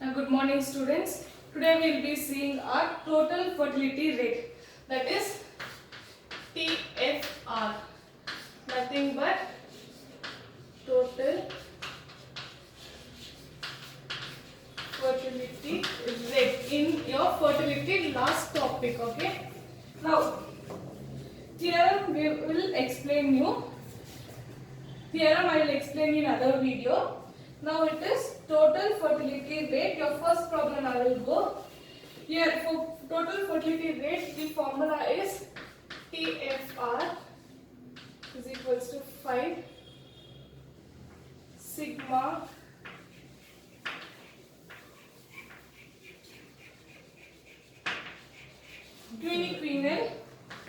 Good morning, students. Today we will be seeing our total fertility rate, that is TFR. Nothing but total fertility rate in your fertility last topic. Okay. Now, theorem we will explain you. Theorem I will explain in other video. Now it is total fertility rate. Your first problem I will go. Here for total fertility rate, the formula is TFR is equals to 5 sigma quinquenal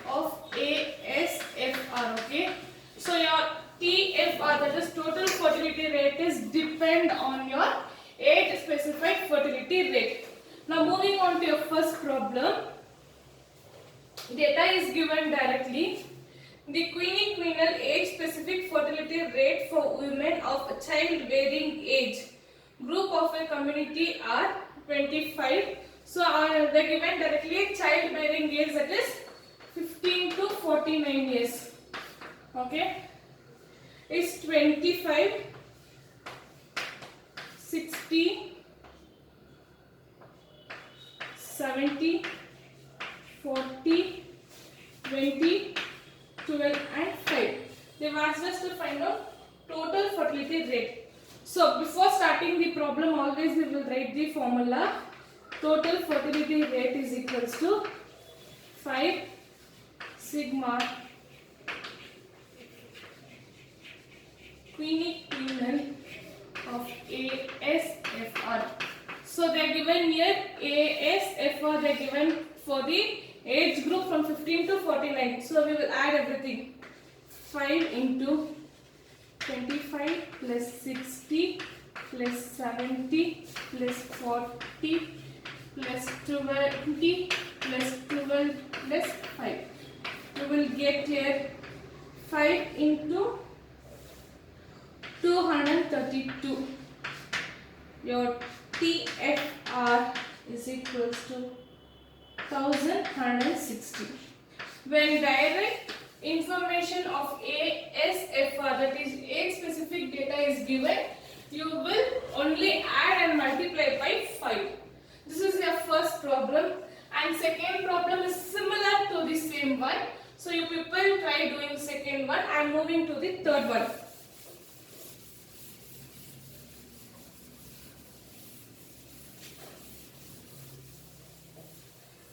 of ASFR. Okay. So your TFR, that is total fertility rate, is depend on your age specified fertility rate. Now moving on to your first problem. Data is given directly. The quinquenal age specific fertility rate for women of childbearing age group of a community are 25. So they given directly childbearing age, that is 15 to 49 years. Okay. Is 25, 60, 70, 40, 20, 12 and 5. They have asked us to find out total fertility rate. So before starting the problem, always we will write the formula. Total fertility rate is equals to 5 sigma quinquenal of ASFR. So they are given here ASFR, they are given for the age group from 15 to 49. So we will add everything. 5 into 25 plus 60 plus 70 plus 40 plus 20 plus 12 plus 5. We will get here 5 into 232. Your TFR is equals to 1160. When direct information of ASFR, that is age specific data, is given, you will only add and multiply by 5. This is your first problem, and second problem is similar to the same one. So you people try doing second one. I am moving to the third one.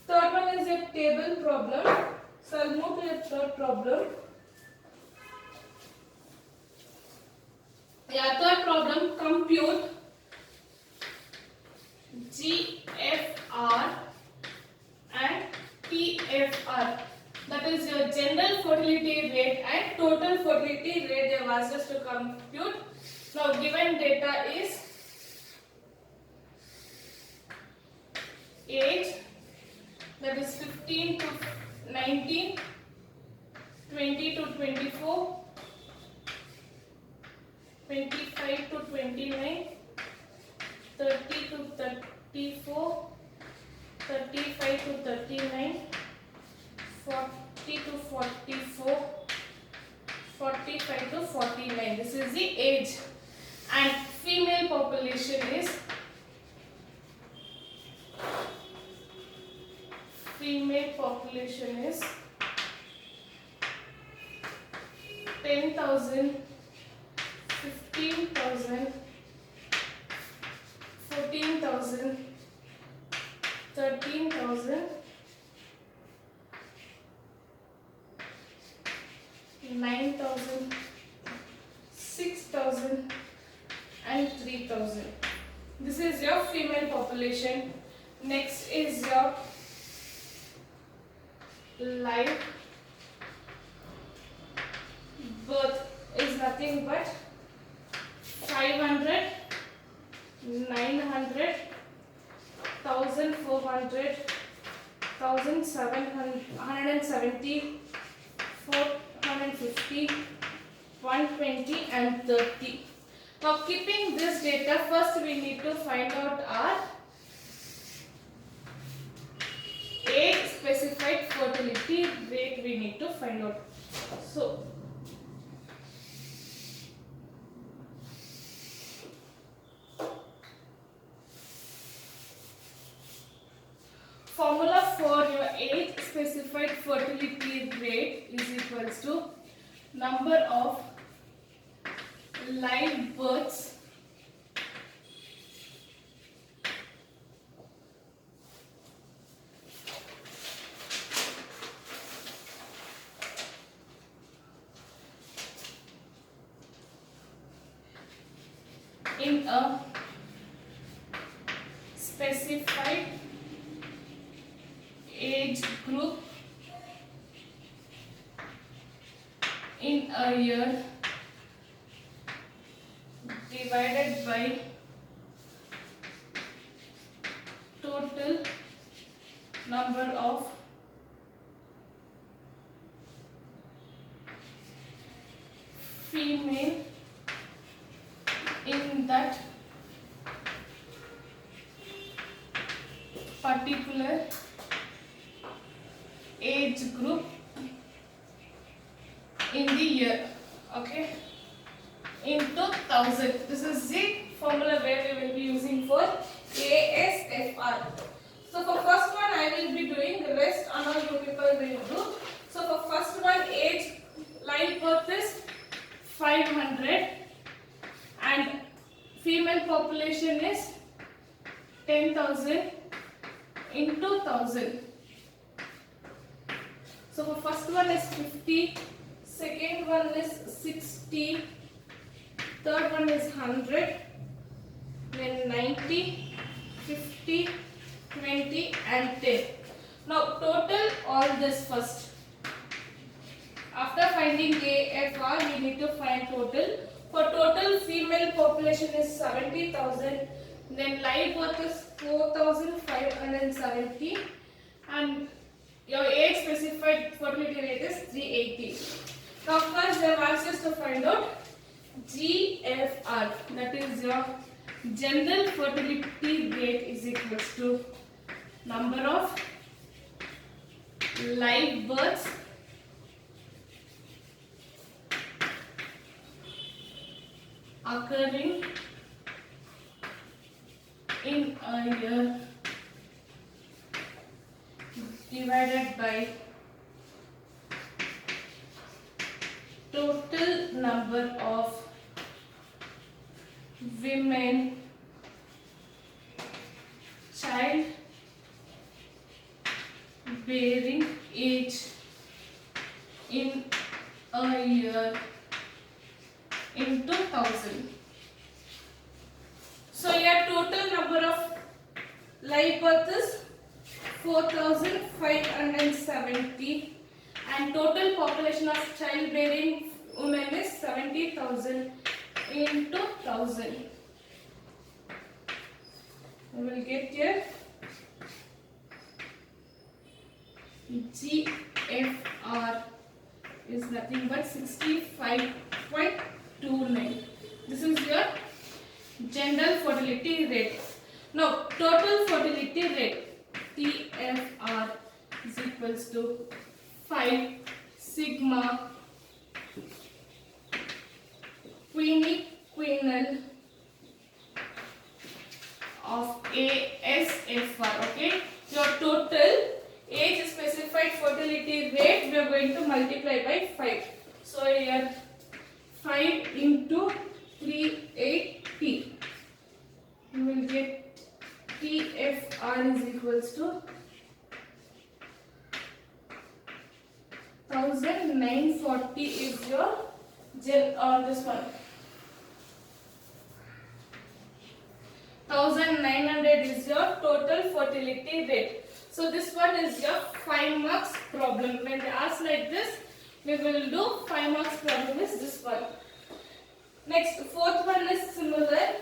Third one is a table problem. So I'll move to the third problem. Yeah, third problem, compute GFR and TFR. That is your general fertility rate and total fertility rate. They have asked us to compute. Now given data is age, that is 15 to 19, 20 to 24, 25 to 29, 30 to 34, 35 to 39, 40 to 44, 45 to 49. This is the age. And female population is 10,000, 15,000, 14,000, 13,000, 9,000, 6,000 and 3,000. This is your female population. Next is your live birth is nothing but 500, 900, 1,400, 1,770, 450, 120 and 30. Now keeping this data, first we need to find out our age specified fertility rate. We need to find out. So formula for your age specified fertility rate is equals to number of live births in a specified age group in a year divided by total number of female in that particular age group in the year, okay, into 1000. This is the formula where we will be using for ASFR. So for first one I will be doing, the rest all you people will do. So for first one, age live birth is 500 and female population is 10,000 into 1000. So for first one is 50, second one is 60, third one is 100, then 90, 50, 20 and 10. Now total all this first. After finding AFR, we need to find total. For total, female population is 70,000, then live birth is 4,570 and your age specified fertility rate is 380. Now first they have asked us to find out GFR, that is your general fertility rate is equals to number of live births occurring in a year divided by total number of women child bearing age in a year into 1000. So your total number of live birth is 4,570 and total population of childbearing women is 70,000 into 1000. We will get here GFR is nothing but 65.29. This is your general fertility rate. Now total fertility rate TFR is equals to 5 sigma quinal of ASFR. Okay, your total age specified fertility rate we are going to multiply by 5. So here 5 into 380. You will get TFR is equals to 1940 is your this one. 1900 is your total fertility rate. So this one is your 5 marks problem. When they ask like this, we will do 5 marks problem is this one. Next, fourth one is similar.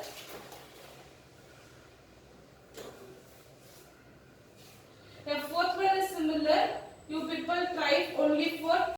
The fourth one is similar. You people try only for